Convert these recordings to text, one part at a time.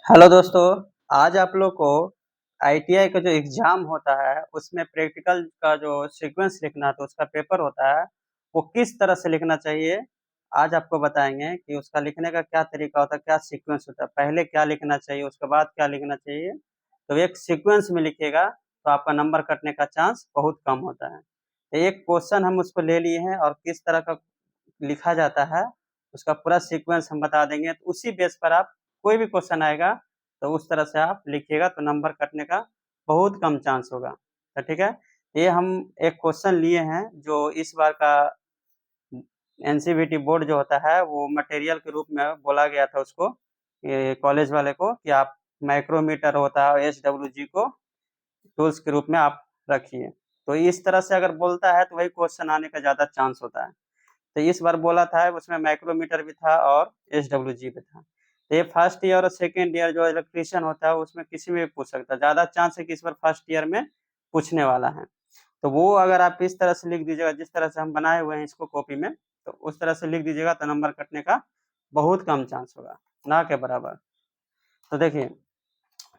Hello दोस्तों। आज आप लोग को आईटीआई का जो एग्जाम होता है उसमें प्रैक्टिकल का जो सीक्वेंस लिखना है तो उसका पेपर होता है वो किस तरह से लिखना चाहिए। आज आपको बताएंगे कि उसका लिखने का क्या तरीका होता है, क्या सीक्वेंस होता है, पहले क्या लिखना चाहिए, उसके बाद क्या लिखना चाहिए। तो एक सीक्वेंस में लिखिएगा तो आपका नंबर कटने का चांस बहुत कम होता है। तो एक क्वेश्चन हम उसको ले लिए हैं और किस तरह का लिखा जाता है उसका पूरा सीक्वेंस हम बता देंगे। तो उसी बेस पर आप कोई भी क्वेश्चन आएगा तो उस तरह से आप लिखिएगा तो नंबर कटने का बहुत कम चांस होगा। तो ठीक है, ये हम एक क्वेश्चन लिए हैं जो इस बार का एनसीवीटी बोर्ड जो होता है वो मटेरियल के रूप में बोला गया था उसको, कॉलेज वाले को, कि आप माइक्रोमीटर होता है एस डब्ल्यू जी को टूल्स के रूप में आप रखिए। तो इस तरह से अगर बोलता है तो वही क्वेश्चन आने का ज्यादा चांस होता है। तो इस बार बोला था उसमें माइक्रोमीटर भी था और एस डब्ल्यू जी भी था। तो ये फर्स्ट ईयर और सेकेंड ईयर जो इलेक्ट्रीशियन होता है उसमें किसी में भी पूछ सकता है, ज्यादा चांस है कि इस बार फर्स्ट ईयर में पूछने वाला है। तो वो अगर आप इस तरह से लिख दीजिएगा जिस तरह से हम बनाए हुए हैं इसको कॉपी में, तो उस तरह से लिख दीजिएगा तो नंबर कटने का बहुत कम चांस होगा, ना के बराबर। तो देखिए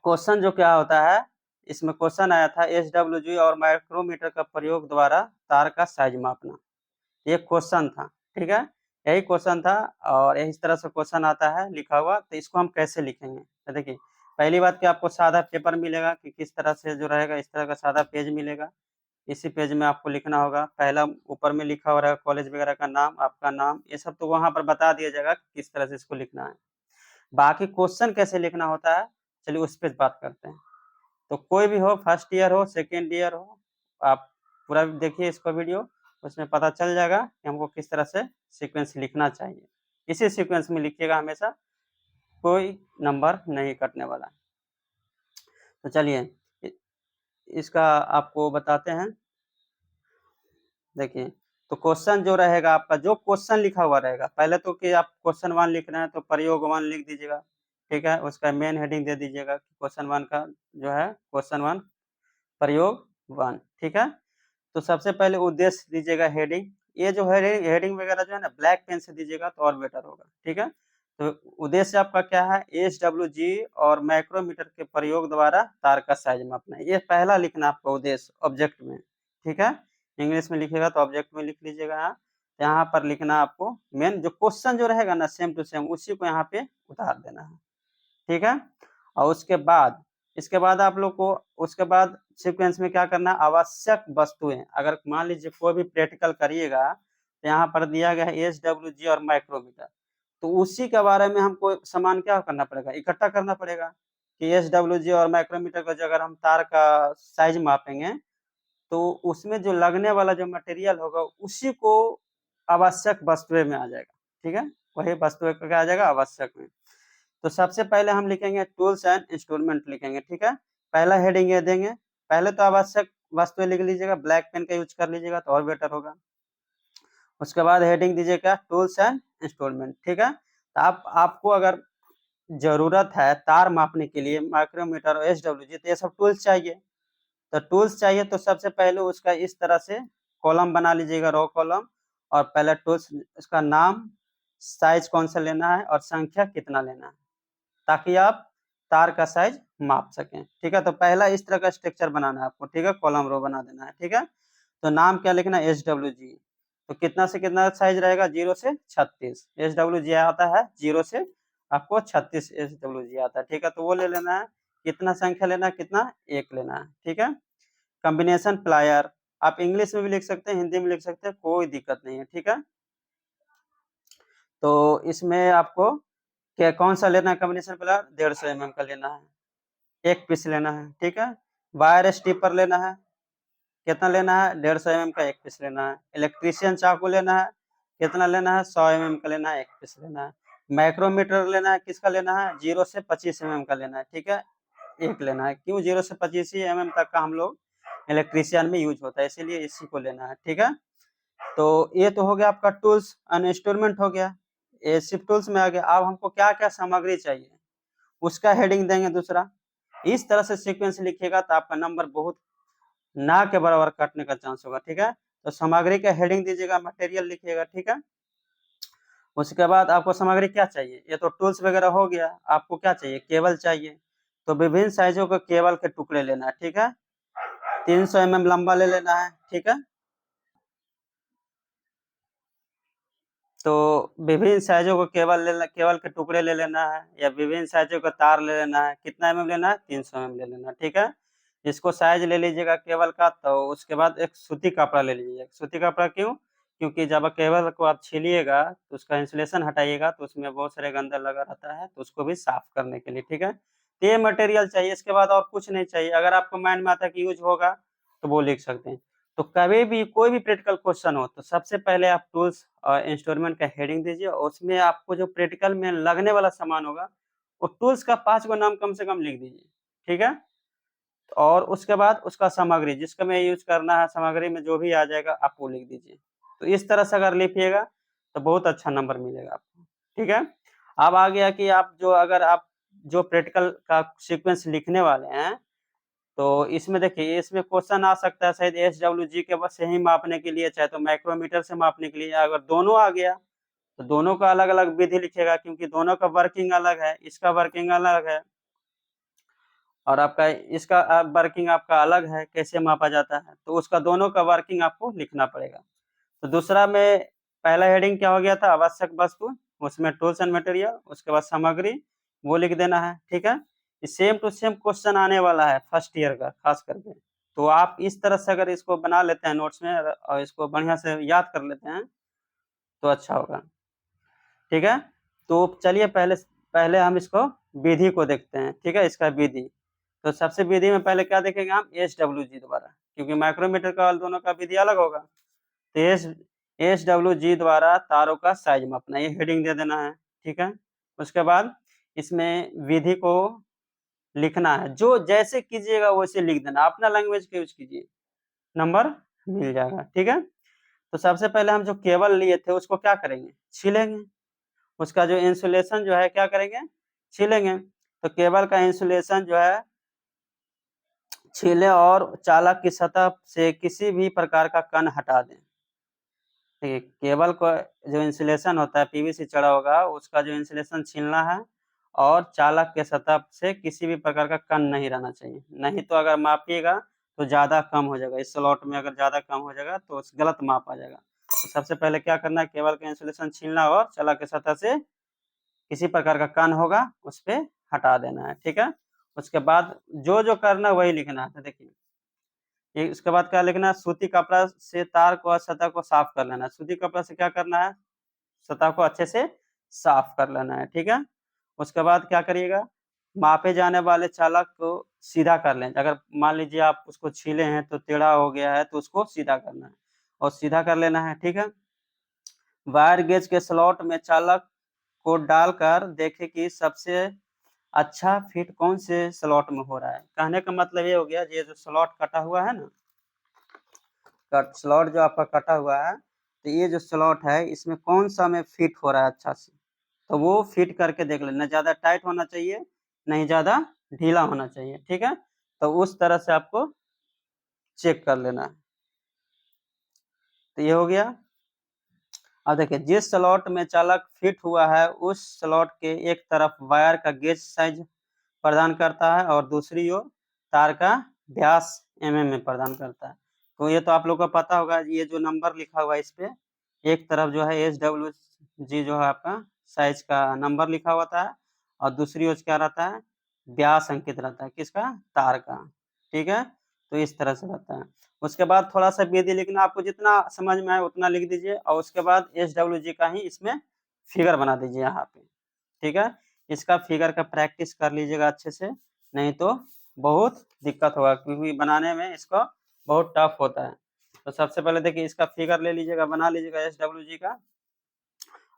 क्वेश्चन जो क्या होता है, इसमें क्वेश्चन आया था एस डब्ल्यू जी और माइक्रोमीटर का प्रयोग द्वारा तार का साइज मापना। ये क्वेश्चन था, ठीक है, यही क्वेश्चन था। और इस तरह से क्वेश्चन आता है लिखा हुआ, तो इसको हम कैसे लिखेंगे। तो देखिए पहली बात कि आपको सादा पेपर मिलेगा कि किस तरह से जो रहेगा, इस तरह का सादा पेज मिलेगा। इसी पेज में आपको लिखना होगा। पहला ऊपर में लिखा हुआ रहेगा कॉलेज वगैरह का नाम, आपका नाम, ये सब तो वहां पर बता दिया जाएगा कि किस तरह से इसको लिखना है। बाकी क्वेश्चन कैसे लिखना होता है, चलिए उस पर बात करते हैं। तो कोई भी हो, फर्स्ट ईयर हो सेकेंड ईयर हो, आप पूरा देखिए इसको वीडियो, उसमें पता चल जाएगा कि हमको किस तरह से सीक्वेंस लिखना चाहिए। इसी सीक्वेंस में लिखिएगा हमेशा, कोई नंबर नहीं कटने वाला। तो चलिए इसका आपको बताते हैं। देखिए तो क्वेश्चन जो रहेगा आपका, जो क्वेश्चन लिखा हुआ रहेगा, पहले तो कि आप क्वेश्चन वन लिख रहे हैं तो प्रयोग वन लिख दीजिएगा, ठीक है। उसका मेन हेडिंग दे दीजिएगा क्वेश्चन वन का जो है क्वेश्चन वन प्रयोग वन, ठीक है। तो सबसे पहले उद्देश्य दीजिएगा हेडिंग। ये जो है हेडिंग वगैरह जो है ना ब्लैक पेन से दीजिएगा तो और बेटर होगा, ठीक है। तो उद्देश्य आपका क्या है, एस डब्ल्यू जी और माइक्रोमीटर के प्रयोग द्वारा तार का साइज मापना है। ये पहला लिखना आपका उद्देश्य ऑब्जेक्ट में, ठीक है। इंग्लिश में लिखेगा तो ऑब्जेक्ट में लिख लीजिएगा यहाँ। यहाँ पर लिखना आपको मेन जो क्वेश्चन जो रहेगा ना सेम टू सेम उसी को यहाँ पे उतार देना है, ठीक है। और उसके बाद इसके बाद आप लोग को उसके बाद सीक्वेंस में क्या करना है, आवश्यक वस्तुएं। अगर मान लीजिए कोई भी प्रैक्टिकल करिएगा तो यहाँ पर दिया गया है एस डब्ल्यू जी और माइक्रोमीटर, तो उसी के बारे में हमको सामान क्या करना पड़ेगा, इकट्ठा करना पड़ेगा कि एस डब्ल्यू जी और माइक्रोमीटर का जो अगर हम तार का साइज मापेंगे तो उसमें जो लगने वाला जो मटेरियल होगा उसी को आवश्यक वस्तुएं में आ जाएगा, ठीक है। वही वस्तुएं का क्या आ जाएगा, आवश्यक में। तो सबसे पहले हम लिखेंगे टूल्स एंड इंस्ट्रूमेंट लिखेंगे, ठीक है। पहला हेडिंग ये देंगे। पहले तो आवश्यक वस्तुएं लिख लीजिएगा, ब्लैक पेन का यूज कर लीजिएगा तो और बेटर होगा। उसके बाद हेडिंग दीजिएगा टूल्स एंड इंस्ट्रूमेंट, ठीक है। तो आपको अगर जरूरत है तार मापने के लिए माइक्रोमीटर और एस डब्ल्यू जी, तो ये सब टूल्स चाहिए। तो टूल्स चाहिए तो सबसे पहले उसका इस तरह से कॉलम बना लीजिएगा, रो कॉलम। और पहले टूल्स, उसका नाम, साइज कौन सा लेना है और संख्या कितना लेना है, ताकि आप तार का साइज माप सकें, ठीक है। तो पहला इस तरह का स्ट्रक्चर बनाना है आपको, ठीक है, कॉलम रो बना देना है, ठीक है। तो नाम क्या लिखना है, एस डब्ल्यू जी। तो कितना से कितना साइज रहेगा, 0 से 36। एस डब्ल्यू जी आता है 0 से आपको 36 एस डब्ल्यू जी आता है, ठीक है। तो वो ले लेना है। कितना संख्या लेना है, कितना, एक लेना है, ठीक है। कॉम्बिनेशन प्लायर आप इंग्लिश में भी लिख सकते हैं, हिंदी में लिख सकते हैं, कोई दिक्कत नहीं है, ठीक है। तो इसमें आपको क्या कौन सा लेना है कॉम्बिनेशन प्लायर, 150 mm का लेना है, एक पीस लेना है, ठीक है। वायर स्टीपर लेना है, कितना लेना है, 150 mm का एक पीस लेना है। इलेक्ट्रीशियन चाकू लेना है, कितना लेना है, 100 mm का लेना है, एक पीस लेना है। माइक्रोमीटर लेना है, किसका लेना है, 0 से 25 mm का लेना है, ठीक है, एक लेना है। क्यों 0 से 25 mm तक का हम लोग इलेक्ट्रीशियन में यूज होता है, इसीलिए इसी को लेना है, ठीक है। तो ये तो हो गया आपका टूल्स एंड इंस्ट्रूमेंट हो गया, ये सिर्फ टूल्स में आ गया। अब हमको क्या क्या सामग्री चाहिए उसका हेडिंग देंगे दूसरा। इस तरह से सीक्वेंस लिखिएगा तो आपका नंबर बहुत ना के बराबर कटने का चांस होगा, ठीक है। तो सामग्री का हेडिंग दीजिएगा, मटेरियल लिखिएगा, ठीक है। उसके बाद आपको सामग्री क्या चाहिए, ये तो टूल्स वगैरह हो गया, आपको क्या चाहिए, केबल चाहिए। तो विभिन्न साइजों के केबल के टुकड़े लेना है, ठीक है। 300 mm लंबा ले लेना है, ठीक है। तो विभिन्न साइजों को केबल के टुकड़े ले लेना है, या विभिन्न साइजों का तार ले लेना है। कितना mm लेना है, 300 mm ले लेना है, ठीक है। इसको साइज ले लीजिएगा केबल का। तो उसके बाद एक सूती कपड़ा ले लीजिएगा। सूती कपड़ा क्यों, क्योंकि जब केबल को आप छीलिएगा तो उसका इंसुलेशन हटाइएगा तो उसमें बहुत सारे गंदा लगा रहता है, तो उसको भी साफ करने के लिए, ठीक है। तो ये मटेरियल चाहिए, इसके बाद और कुछ नहीं चाहिए। अगर आपको माइंड में आता है कि यूज होगा तो वो लिख सकते हैं। तो कभी भी कोई भी प्रैक्टिकल क्वेश्चन हो तो सबसे पहले आप टूल्स और इंस्ट्रूमेंट का हेडिंग दीजिए, और उसमें आपको जो प्रैक्टिकल में लगने वाला सामान होगा वो टूल्स का 5 गो नाम कम से कम लिख दीजिए, ठीक है। और उसके बाद उसका सामग्री जिसका में यूज करना है, सामग्री में जो भी आ जाएगा आप वो लिख दीजिए। तो इस तरह से अगर लिखिएगा तो बहुत अच्छा नंबर मिलेगा आपको, ठीक है। अब आ गया कि आप जो अगर आप जो प्रैक्टिकल का सीक्वेंस लिखने वाले हैं, तो इसमें देखिए इसमें क्वेश्चन आ सकता है शायद SWG के बस से ही मापने के लिए, चाहे तो माइक्रोमीटर से मापने के लिए। अगर दोनों आ गया तो दोनों का अलग अलग विधि लिखेगा, क्योंकि दोनों का वर्किंग अलग है, इसका वर्किंग अलग है और आपका इसका वर्किंग आपका अलग है, कैसे मापा जाता है, तो उसका दोनों का वर्किंग आपको लिखना पड़ेगा। तो दूसरा में पहला हेडिंग क्या हो गया था, आवश्यक वस्तु, उसमें टूल्स एंड मटेरियल, उसके बाद सामग्री वो लिख देना है, ठीक है। सेम टू सेम क्वेश्चन आने वाला है फर्स्ट ईयर का खास करके। तो आप इस तरह से अगर इसको बना लेते हैं नोट्स में और इसको बढ़िया से याद कर लेते हैं तो अच्छा होगा, ठीक है। तो चलिए पहले पहले हम इसको विधि को देखते हैं, ठीक है, इसका विधि। तो सबसे विधि में पहले क्या देखेंगे हम, SWG द्वारा, क्योंकि माइक्रोमीटर का दोनों का विधि अलग होगा। तो SWG द्वारा तारों का साइज मापना, ये हेडिंग दे देना है, ठीक है। उसके बाद इसमें विधि को लिखना है, जो जैसे कीजिएगा वैसे लिख देना, अपना लैंग्वेज का यूज कीजिए, नंबर मिल जाएगा, ठीक है। तो सबसे पहले हम जो केबल लिए थे उसको क्या करेंगे, छीलेंगे। उसका जो इंसुलेशन जो है क्या करेंगे, छीलेंगे। तो केबल का इंसुलेशन जो है छीले और चालक की सतह से किसी भी प्रकार का कण हटा दें। ठीक है, केबल को जो इंसुलेशन होता है PVC चढ़ा होगा उसका जो इंसुलेशन छीलना है, और चालक के सतह से किसी भी प्रकार का कण नहीं रहना चाहिए, नहीं तो अगर मापिएगा तो ज्यादा कम हो जाएगा, इस स्लॉट में अगर ज्यादा कम हो जाएगा तो गलत माप आ जाएगा। तो सबसे पहले क्या करना है, केबल का इंसुलेशन छीलना और चालक के सतह से किसी प्रकार का कण होगा उस पर हटा देना है, ठीक है। उसके बाद जो जो करना वही लिखना है। तो देखिए उसके बाद क्या लिखना है, सूती कपड़ा से तार को और सतह को साफ कर लेना है। सूती कपड़ा से क्या करना है, सतह को अच्छे से साफ कर लेना है, ठीक है। उसके बाद क्या करिएगा, मापे जाने वाले चालक को सीधा कर लें। अगर मान लीजिए आप उसको छीले हैं तो टेढ़ा हो गया है तो उसको सीधा करना है और सीधा कर लेना है, ठीक है। वायर गेज के स्लॉट में चालक को डालकर देखें कि सबसे अच्छा फिट कौन से स्लॉट में हो रहा है। कहने का मतलब ये हो गया, ये जो स्लॉट कटा हुआ है ना, कट स्लॉट जो आपका कटा हुआ है, तो ये जो स्लॉट है इसमें कौन सा में फिट हो रहा है अच्छा से, तो वो फिट करके देख लेना। ज्यादा टाइट होना चाहिए, नहीं ज्यादा ढीला होना चाहिए, ठीक है। तो उस तरह से आपको चेक कर लेना है। तो ये हो गया। अब देखिए जिस स्लॉट में चालक फिट हुआ है उस स्लॉट के एक तरफ वायर का गेज साइज प्रदान करता है और दूसरी ओर तार का व्यास में प्रदान करता है। तो ये तो आप लोग को पता होगा, ये जो नंबर लिखा हुआ है इस पे एक तरफ जो है SWG जो है आपका साइज का नंबर लिखा होता है, और दूसरी ओर क्या रहता है, व्यास अंकित रहता है, किसका, तार का, ठीक है। तो इस तरह से रहता है। उसके बाद थोड़ा सा विधि लिखना, आपको जितना समझ में आए उतना लिख दीजिए, और उसके बाद SWG का ही इसमें फिगर बना दीजिए यहाँ पे, ठीक है। इसका फिगर का प्रैक्टिस कर लीजिएगा अच्छे से, नहीं तो बहुत दिक्कत होगा, क्योंकि बनाने में इसको बहुत टफ होता है। तो सबसे पहले देखिए इसका फिगर ले लीजिएगा, बना लीजिएगा SWG का,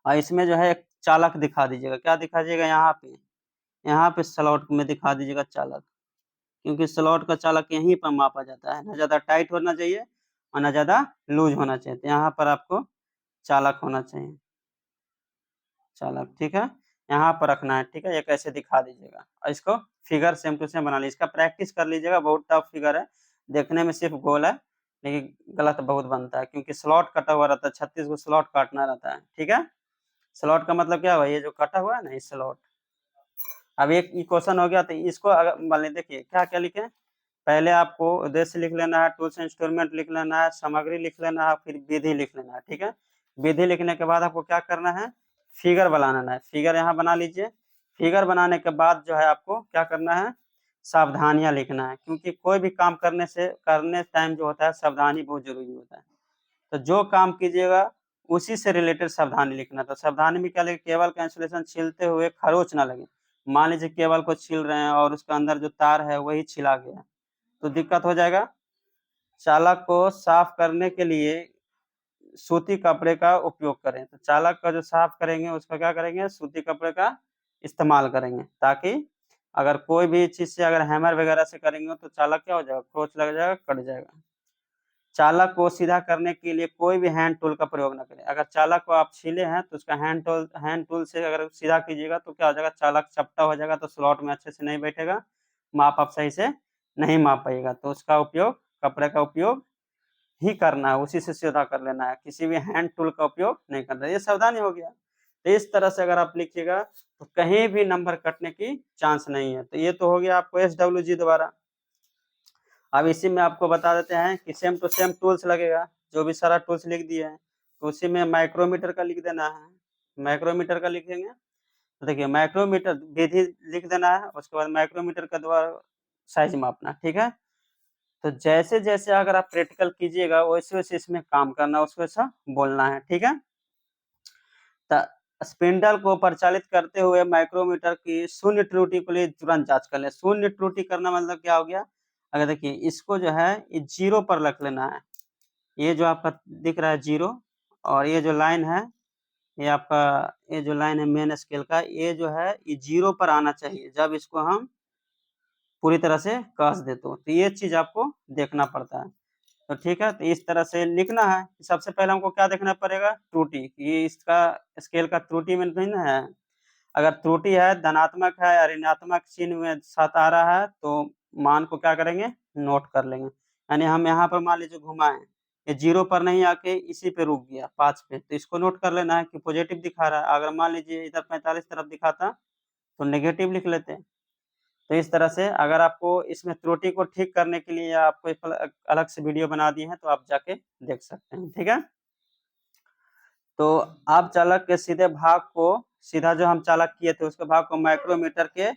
और इसमें जो है एक चालक दिखा दीजिएगा। क्या दिखा दीजिएगा, यहाँ पे स्लॉट में दिखा दीजिएगा चालक, क्योंकि स्लॉट का चालक यहीं पर मापा जाता है, ना ज्यादा टाइट होना चाहिए और ना ज्यादा लूज होना चाहिए। तो यहाँ पर आपको चालक होना चाहिए, चालक, ठीक है, यहाँ पर रखना है, ठीक है। ये कैसे दिखा दीजिएगा, और इसको फिगर सेम टू सेम बना लीजिए। इसका प्रैक्टिस कर लीजिएगा, बहुत टफ फिगर है, देखने में सिर्फ गोल है लेकिन गलत बहुत बनता है, क्योंकि स्लॉट कटा हुआ रहता है, 36 को स्लॉट काटना रहता है, ठीक है। स्लॉट का मतलब क्या हुआ, ये जो कटा हुआ है ना, ये स्लॉट। अब एक क्वेश्चन हो गया, तो इसको अगर मान लीजिए, देखिए क्या क्या लिखे, पहले आपको उद्देश्य लिख लेना है, टूल्स इंस्ट्रूमेंट लिख लेना है, सामग्री लिख लेना है, फिर विधि लिख लेना है, ठीक है। विधि लिखने के बाद आपको क्या करना है, फिगर बनाना है। फिगर यहाँ बना लीजिए। फिगर बनाने के बाद जो है आपको क्या करना है, सावधानियां लिखना है, क्योंकि कोई भी काम करने टाइम जो होता है सावधानी बहुत जरूरी होता है। तो जो काम कीजिएगा उसी से रिलेटेड सावधानी लिखना। तो सावधानी में क्या लिखे, केबल का इंसुलेशन छीलते हुए खरोच ना लगे। मान लीजिए केबल को छील रहे हैं और उसका अंदर जो तार है वही छिला गया, तो दिक्कत हो जाएगा। चालक को साफ करने के लिए सूती कपड़े का उपयोग करें। तो चालक का जो साफ करेंगे उसका क्या करेंगे, सूती कपड़े का इस्तेमाल करेंगे, ताकि अगर कोई भी चीज से अगर हैमर वगैरह से करेंगे तो चालक क्या हो जाएगा, खरोच लग जाएगा, कट जाएगा। चालक को सीधा करने के लिए कोई भी हैंड टूल का प्रयोग न करें। अगर चालक को आप छीले हैं तो उसका हैंड टूल से अगर सीधा कीजिएगा तो क्या हो जाएगा, चालक चपटा हो जाएगा, तो स्लॉट में अच्छे से नहीं बैठेगा, माप आप सही से नहीं माप पाइएगा। तो उसका उपयोग, कपड़े का उपयोग ही करना है, उसी से सीधा कर लेना है, किसी भी हैंड टूल का उपयोग नहीं करना। ये सावधानी हो गया। तो इस तरह से अगर आप लिखिएगा तो कहीं भी नंबर कटने की चांस नहीं है। तो ये तो हो गया आपको SWG द्वारा। अब इसी में आपको बता देते हैं कि सेम टू सेम टूल्स लगेगा, जो भी सारा टूल्स लिख दिए हैं, तो उसी में माइक्रोमीटर का लिख देना है। माइक्रोमीटर का लिखेंगे तो देखिए माइक्रोमीटर विधि लिख देना है, उसके बाद माइक्रोमीटर का द्वारा साइज मापना, ठीक है। तो जैसे जैसे अगर आप प्रैक्टिकल कीजिएगा वैसे वैसे इसमें काम करना, उसको ऐसा बोलना है, ठीक है। स्पिंडल को परिचालित करते हुए माइक्रोमीटर की शून्य त्रुटि के लिए तुरंत जांच कर ले। शून्य त्रुटि करना मतलब क्या हो गया, अगर देखिए इसको जो है ये 0 पर रख लेना है। ये जो आपका दिख रहा है 0, और ये जो लाइन है, ये आपका ये जो लाइन है मेन स्केल का, ये जो है ये 0 पर आना चाहिए जब इसको हम पूरी तरह से कस दे। तो ये चीज आपको देखना पड़ता है। तो ठीक है, तो इस तरह से लिखना है। सबसे पहले हमको क्या देखना पड़ेगा, त्रुटि, ये इसका स्केल का त्रुटि में नहीं है। अगर त्रुटि है, धनात्मक है या ऋणात्मक चिन्ह में साथ आ रहा है, तो मान को क्या करेंगे, नोट कर लेंगे। यानी हम यहाँ पर मान लीजिए घुमाएं, ये 0 पर नहीं आके इसी पे रुक गया 5 पे, तो इसको नोट कर लेना है कि पॉजिटिव दिखा रहा है। अगर मान लीजिए इधर 45 तरफ दिखाता तो नेगेटिव लिख लेते हैं। तो इस तरह से अगर आपको इसमें त्रुटि को ठीक करने के लिए आपको एक अलग से वीडियो बना दी है, तो आप जाके देख सकते हैं, ठीक है। तो आप चालक के सीधे भाग को, सीधा जो हम चालक किए थे उसके भाग को माइक्रोमीटर के,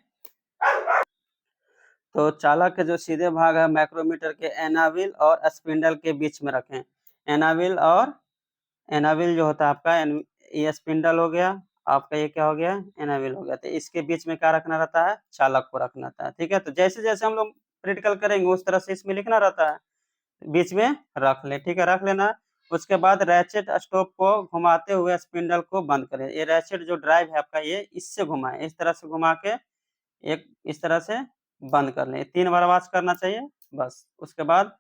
तो चालक के जो सीधे भाग है माइक्रोमीटर के एनाविल और स्पिंडल के बीच में रखें। एनाविल जो होता है आपका, ये स्पिंडल हो गया, आपका ये क्या हो गया, एनाविल हो गया। तो इसके बीच में क्या रखना रहता है, चालक को रखना रहता है, ठीक है। तो जैसे जैसे हम लोग प्रैक्टिकल करेंगे उस तरह से इसमें लिखना रहता है, बीच में रख ले, ठीक है, रख लेना। उसके बाद रैचेट स्टॉप को घुमाते हुए स्पिंडल को बंद करें। ये रैचेट जो ड्राइव है आपका, ये इससे घुमाएं, इस तरह से घुमा के एक इस तरह से बंद कर लें। 3 बार आवाज करना चाहिए बस। उसके बाद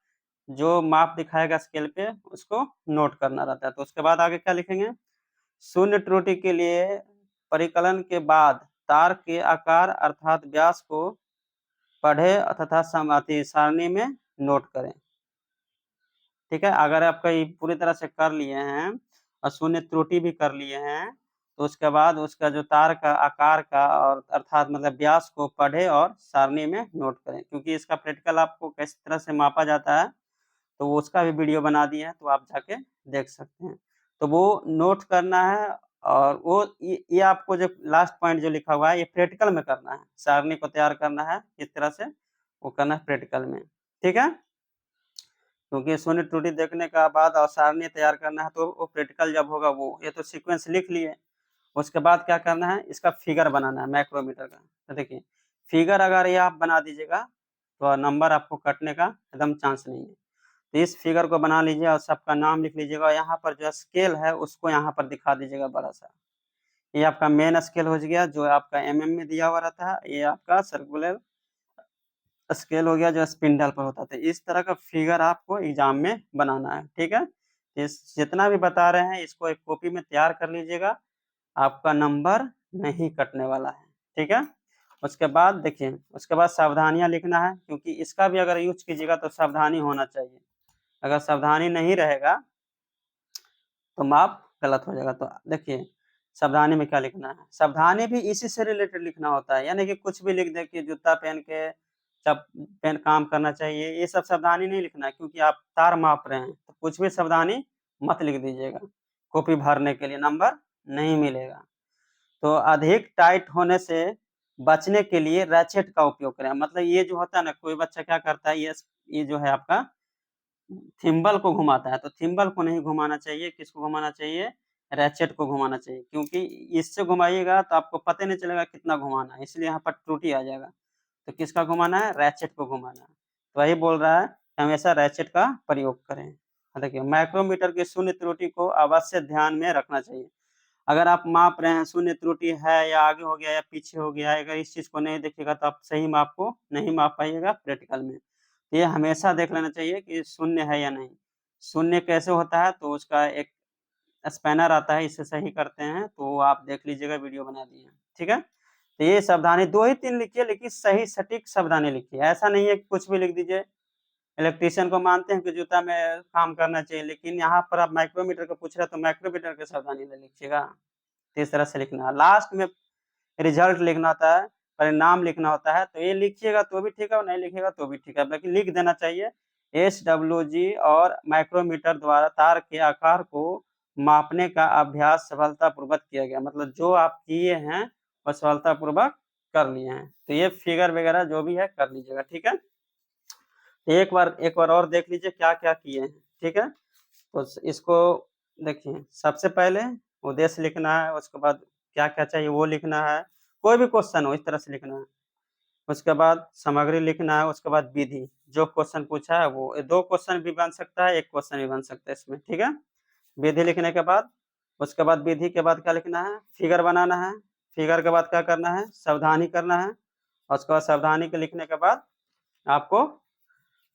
जो माप दिखाएगा स्केल पे उसको नोट करना रहता है। तो उसके बाद आगे क्या लिखेंगे, शून्य त्रुटि के लिए परिकलन के बाद तार के आकार अर्थात व्यास को पढ़े तथा सारणी में नोट करें, ठीक है। अगर आपका ये पूरी तरह से कर लिए हैं और शून्य त्रुटि भी कर लिए हैं, तो उसके बाद उसका जो तार का आकार का और अर्थात मतलब व्यास को पढ़े और सारणी में नोट करें, क्योंकि इसका प्रैक्टिकल आपको किस तरह से मापा जाता है तो वो उसका भी वीडियो बना दिए हैं, तो आप जाके देख सकते हैं। तो वो नोट करना है। और वो ये आपको जो लास्ट पॉइंट जो लिखा हुआ है ये प्रैक्टिकल में करना है, सारणी को तैयार करना है इस तरह से, वो करना है प्रैक्टिकल में, ठीक है। क्योंकि शून्य त्रुटि देखने का बाद और सारणी तैयार करना है, तो वो प्रैक्टिकल जब होगा वो, ये तो सीक्वेंस लिख लिए। उसके बाद क्या करना है, इसका फिगर बनाना है माइक्रोमीटर का। तो देखिए फिगर अगर ये आप बना दीजिएगा तो नंबर आपको कटने का एकदम चांस नहीं है। तो इस फिगर को बना लीजिए और सबका नाम लिख लीजिएगा। यहाँ पर जो स्केल है उसको यहाँ पर दिखा दीजिएगा बड़ा सा। ये आपका मेन स्केल हो गया जो आपका mm में दिया हुआ रहता है। ये आपका सर्कुलर स्केल हो गया जो स्पिंडल पर होता था। इस तरह का फिगर आपको एग्जाम में बनाना है, ठीक है। इस जितना भी बता रहे हैं इसको एक कॉपी में तैयार कर लीजिएगा, आपका नंबर नहीं कटने वाला है, ठीक है। उसके बाद देखिए, उसके बाद सावधानियां लिखना है, क्योंकि इसका भी अगर यूज कीजिएगा तो सावधानी होना चाहिए। अगर सावधानी नहीं रहेगा तो माप गलत हो जाएगा। तो देखिए सावधानी में क्या लिखना है। सावधानी भी इसी से रिलेटेड लिखना होता है, यानी कि कुछ भी लिख दे कि जूता पहन के जब पेन काम करना चाहिए, ये सब सावधानी नहीं लिखना है, क्योंकि आप तार माप रहे हैं, तो कुछ भी सावधानी मत लिख दीजिएगा। कॉपी भरने के लिए नंबर नहीं मिलेगा। तो अधिक टाइट होने से बचने के लिए रैचेट का उपयोग करें। मतलब ये जो होता है ना, कोई बच्चा क्या करता है, ये जो है आपका थिम्बल को घुमाता है, तो थिम्बल को नहीं घुमाना चाहिए, किसको घुमाना चाहिए, रैचेट को घुमाना चाहिए, क्योंकि इससे घुमाइएगा तो आपको पता नहीं चलेगा कितना घुमाना है, इसलिए यहाँ पर त्रुटि आ जाएगा। तो किसका घुमाना है, रैचेट को घुमाना है। तो वही बोल रहा है कि हमेशा रैचेट का प्रयोग करें। देखिए, माइक्रोमीटर की शून्य त्रुटि को अवश्य ध्यान में रखना चाहिए। अगर आप माप रहे हैं, शून्य त्रुटि है या आगे हो गया या पीछे हो गया, अगर इस चीज को नहीं देखिएगा तो आप सही माप को नहीं माप पाइएगा प्रैक्टिकल में। ये हमेशा देख लेना चाहिए कि शून्य है या नहीं। शून्य कैसे होता है, तो उसका एक स्पैनर आता है, इससे सही करते हैं, तो आप देख लीजिएगा, वीडियो बना दिए हैं, ठीक है। तो ये सावधानी 2 ही 3 लिखिए, लेकिन सही सटीक सावधानी लिखिए। ऐसा नहीं है कि कुछ भी लिख दीजिए। इलेक्ट्रीशियन को मानते हैं कि जूता में काम करना चाहिए, लेकिन यहाँ पर आप माइक्रोमीटर का पूछ रहे हैं, तो माइक्रोमीटर की सावधानी नहीं लिखिएगा। तो इस तरह से लिखना है। लास्ट में रिजल्ट लिखना होता है, परिणाम लिखना होता है, तो ये लिखिएगा तो भी ठीक है और नहीं लिखिएगा तो भी ठीक है, लेकिन लिख देना चाहिए। एसडब्ल्यूजी और माइक्रोमीटर द्वारा तार के आकार को मापने का अभ्यास सफलतापूर्वक किया गया। मतलब जो आप किए हैं वो सफलतापूर्वक कर लिए हैं। तो ये फिगर वगैरह जो भी है कर लीजिएगा, ठीक है। एक बार और देख लीजिए क्या क्या किए हैं, ठीक है। तो इसको देखिए, सबसे पहले उद्देश्य लिखना है, उसके बाद क्या क्या चाहिए वो लिखना है, कोई भी क्वेश्चन हो इस तरह से लिखना है। उसके बाद सामग्री लिखना है, उसके बाद विधि, जो क्वेश्चन पूछा है वो 2 क्वेश्चन भी बन सकता है, 1 क्वेश्चन भी बन सकता है इसमें, ठीक है। विधि लिखने के बाद, उसके बाद विधि के बाद क्या लिखना है, फिगर बनाना है। फिगर के बाद क्या करना है, सावधानी करना है। और उसके बाद सावधानी के लिखने के बाद आपको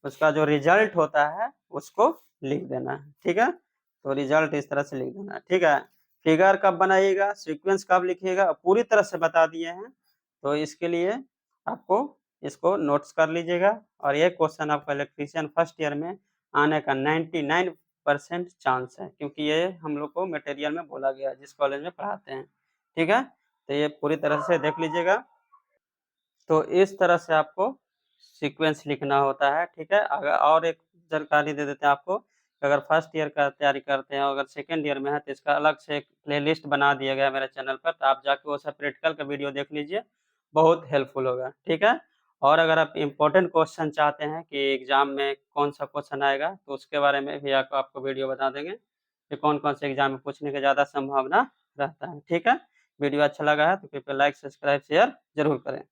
उसका जो रिजल्ट होता है उसको लिख देना है, ठीक है। तो रिजल्ट इस तरह से लिख देना है, ठीक है। फिगर कब बनाइएगा, सीक्वेंस कब लिखिएगा, पूरी तरह से बता दिए हैं। तो इसके लिए आपको इसको नोट्स कर लीजिएगा। और ये क्वेश्चन आपका इलेक्ट्रीशियन फर्स्ट ईयर में आने का 99% चांस है, क्योंकि ये हम लोग को मटेरियल में बोला गया जिस कॉलेज में पढ़ाते हैं, ठीक है। तो ये पूरी तरह से देख लीजिएगा। तो इस तरह से आपको सीक्वेंस लिखना होता है, ठीक है। अगर और एक जानकारी दे देते हैं आपको, अगर फर्स्ट ईयर का तैयारी करते हैं, अगर सेकंड ईयर में है, तो इसका अलग से एक प्लेलिस्ट बना दिया गया है मेरे चैनल पर, तो आप जाके वो सब प्रैक्टिकल का वीडियो देख लीजिए, बहुत हेल्पफुल होगा, ठीक है। और अगर आप इम्पोर्टेंट क्वेश्चन चाहते हैं कि एग्जाम में कौन सा क्वेश्चन आएगा, तो उसके बारे में भी आपको वीडियो बता देंगे कि कौन कौन से एग्जाम में पूछने की ज़्यादा संभावना रहता है, ठीक है। वीडियो अच्छा लगा है तो कृपया लाइक, सब्सक्राइब, शेयर जरूर करें।